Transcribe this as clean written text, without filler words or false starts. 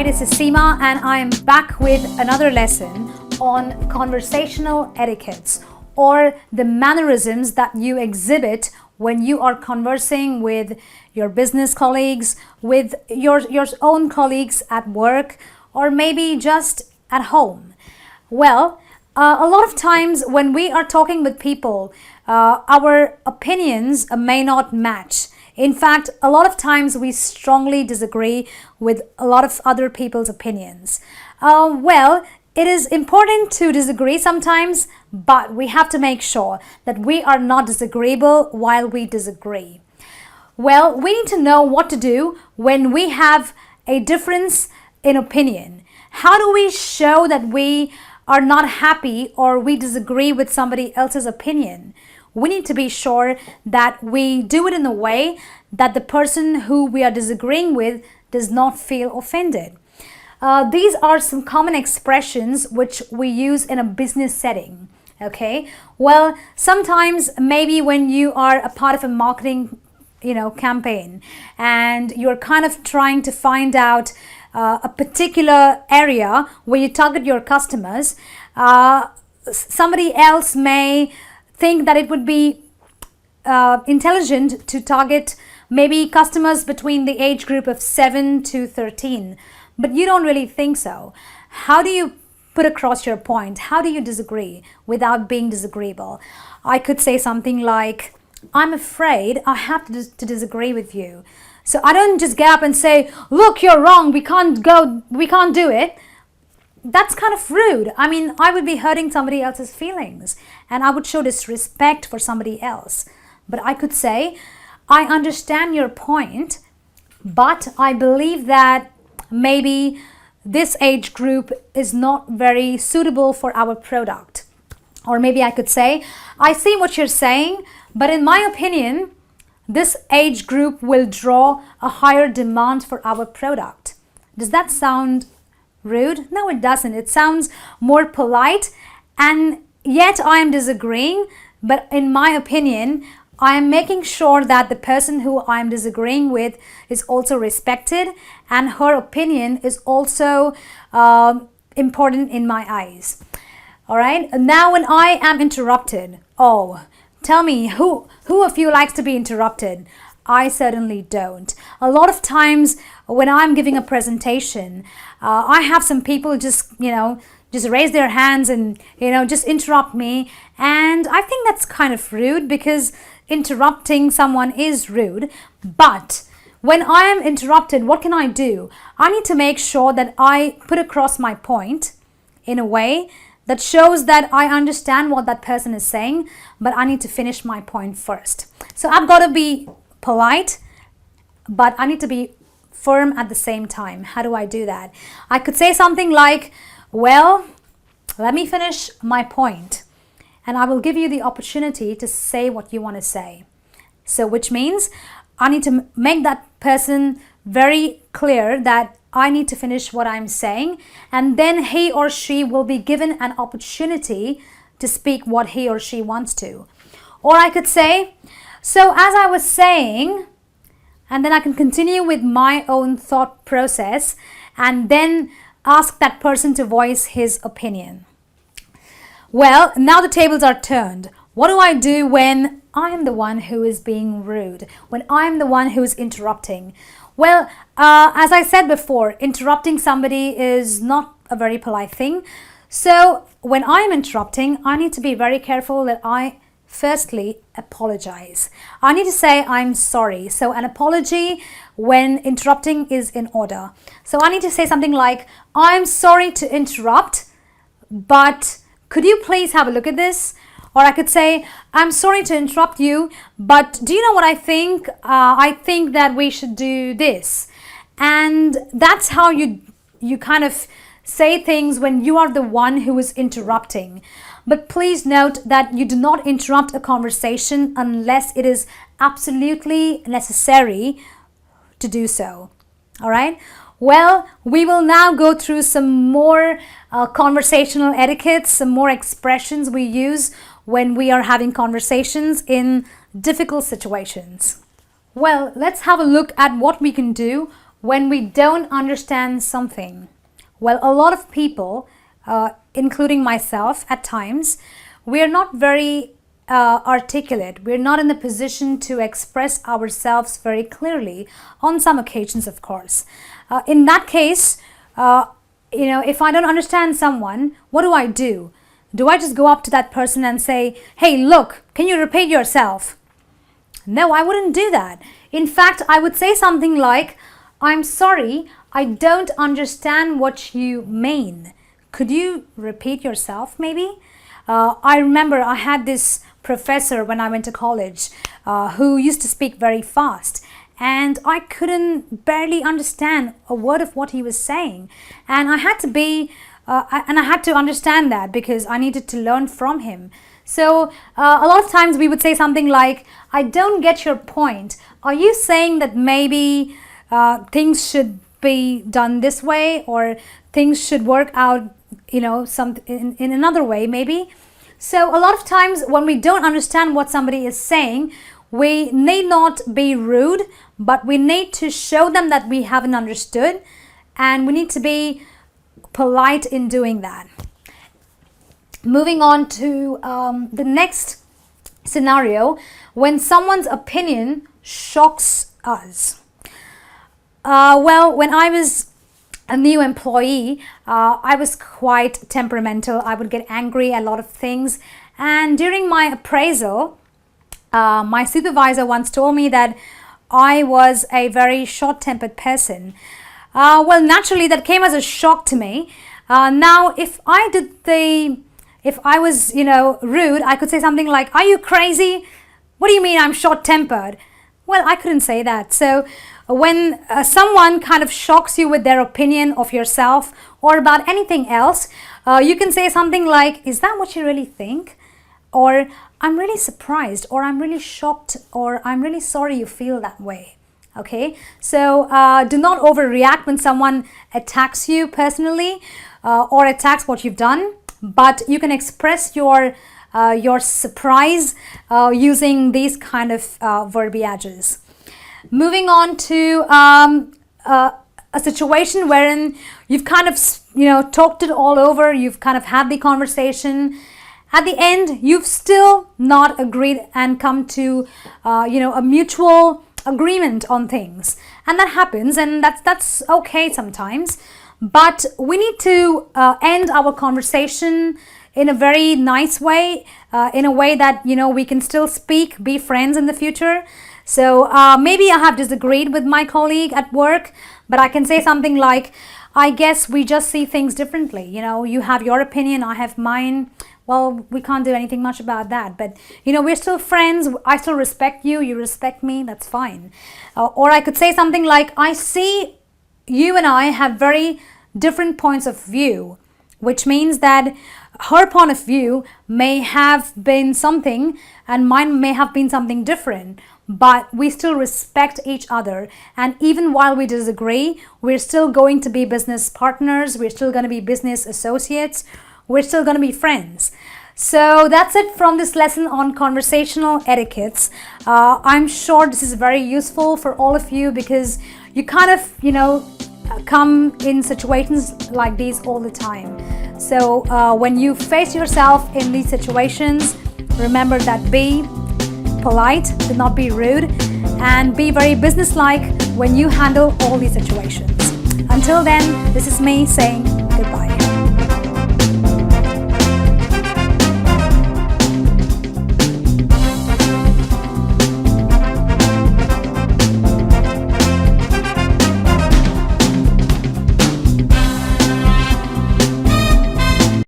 Hi, this is Seema and I am back with another lesson on conversational etiquettes or the mannerisms that you exhibit when you are conversing with your business colleagues, with your own colleagues at work, or maybe just at home. Well, a lot of times when we are talking with people, our opinions may not match. In fact, a lot of times we strongly disagree with a lot of other people's opinions. Well, it is important to disagree sometimes, but we have to make sure that we are not disagreeable while we disagree. Well, we need to know what to do when we have a difference in opinion. How do we show that we are not happy or we disagree with somebody else's opinion? We need to be sure that we do it in a way that the person who we are disagreeing with does not feel offended. These are some common expressions which we use in a business setting. Okay, well, sometimes maybe when you are a part of a marketing campaign and you're kind of trying to find out a particular area where you target your customers, somebody else may think that it would be intelligent to target maybe customers between the age group of 7 to 13, but you don't really think so. How do you put across your point? How do you disagree without being disagreeable? I could say something like, I'm afraid I have to disagree with you. So I don't just get up and say, look, you're wrong, we can't do it. That's kind of rude. I mean, I would be hurting somebody else's feelings and I would show disrespect for somebody else. But I could say, I understand your point, but I believe that maybe this age group is not very suitable for our product. Or maybe I could say, I see what you're saying, but in my opinion, this age group will draw a higher demand for our product. Does that sound rude? No, it doesn't. It sounds more polite, and yet I am disagreeing, but in my opinion, I am making sure that the person who I am disagreeing with is also respected and her opinion is also important in my eyes. All right. Now, when I am interrupted, tell me, who of you likes to be interrupted? I certainly don't. A lot of times when I'm giving a presentation, I have some people just raise their hands and, just interrupt me. And I think that's kind of rude because interrupting someone is rude. But when I am interrupted, what can I do? I need to make sure that I put across my point in a way that shows that I understand what that person is saying, but I need to finish my point first. So I've got to be polite, but I need to be firm at the same time. How do I do that? I could say something like, well, let me finish my point, and I will give you the opportunity to say what you want to say. So which means I need to make that person very clear that I need to finish what I'm saying, and then he or she will be given an opportunity to speak what he or she wants to. Or I could say, so as I was saying, and then I can continue with my own thought process and then ask that person to voice his opinion. Well, now the tables are turned. What do I do when I am the one who is being rude? When I am the one who is interrupting? Well, as I said before, interrupting somebody is not a very polite thing. So when I'm interrupting, I need to be very careful that I firstly apologize. I need to say I'm sorry. So an apology when interrupting is in order. So I need to say something like, I'm sorry to interrupt, but could you please have a look at this? Or I could say, I'm sorry to interrupt you, but do you know what I think? I think that we should do this. And that's how you kind of say things when you are the one who is interrupting. But please note that you do not interrupt a conversation unless it is absolutely necessary to do so. All right? Well, we will now go through some more conversational etiquettes, some more expressions we use when we are having conversations in difficult situations. Well, let's have a look at what we can do when we don't understand something? Well, a lot of people, including myself at times, we're not very articulate. We're not in the position to express ourselves very clearly on some occasions, of course. In that case, if I don't understand someone, what do? Do I just go up to that person and say, hey, look, can you repeat yourself? No, I wouldn't do that. In fact, I would say something like, I'm sorry, I don't understand what you mean. Could you repeat yourself maybe? I remember I had this professor when I went to college who used to speak very fast, and I couldn't barely understand a word of what he was saying. And I had to understand that because I needed to learn from him. So a lot of times we would say something like, I don't get your point. Are you saying that maybe things should be done this way, or things should work out, in another way maybe? So a lot of times when we don't understand what somebody is saying, we need not be rude, but we need to show them that we haven't understood, and we need to be polite in doing that. Moving on to the next scenario, when someone's opinion shocks us. Well, when I was a new employee, I was quite temperamental. I would get angry at a lot of things. And during my appraisal, my supervisor once told me that I was a very short-tempered person. Well, naturally, that came as a shock to me. Now, if I was, rude, I could say something like, are you crazy? What do you mean I'm short-tempered? Well, I couldn't say that. So when someone kind of shocks you with their opinion of yourself or about anything else, you can say something like, is that what you really think? Or I'm really surprised, or I'm really shocked, or I'm really sorry you feel that way. Okay, so do not overreact when someone attacks you personally or attacks what you've done, but you can express your surprise using these kind of verbiages. Moving on to a situation wherein you've kind of talked it all over, you've kind of had the conversation. At the end, you've still not agreed and come to a mutual agreement on things, and that happens, and that's okay sometimes. But we need to end our conversation in a very nice way, in a way that we can still speak, be friends in the future. So maybe I have disagreed with my colleague at work, but I can say something like, I guess we just see things differently. You have your opinion, I have mine. Well, we can't do anything much about that, but we're still friends. I still respect you, you respect me, that's fine. Or I could say something like, I see you and I have very different points of view, which means that her point of view may have been something and mine may have been something different, but we still respect each other. And even while we disagree, we're still going to be business partners, we're still going to be business associates, we're still going to be friends. So that's it from this lesson on conversational etiquettes. I'm sure this is very useful for all of you, because you kind of come in situations like these all the time. So when you face yourself in these situations, remember that be polite, do not be rude, and be very businesslike when you handle all these situations. Until then, this is me saying goodbye.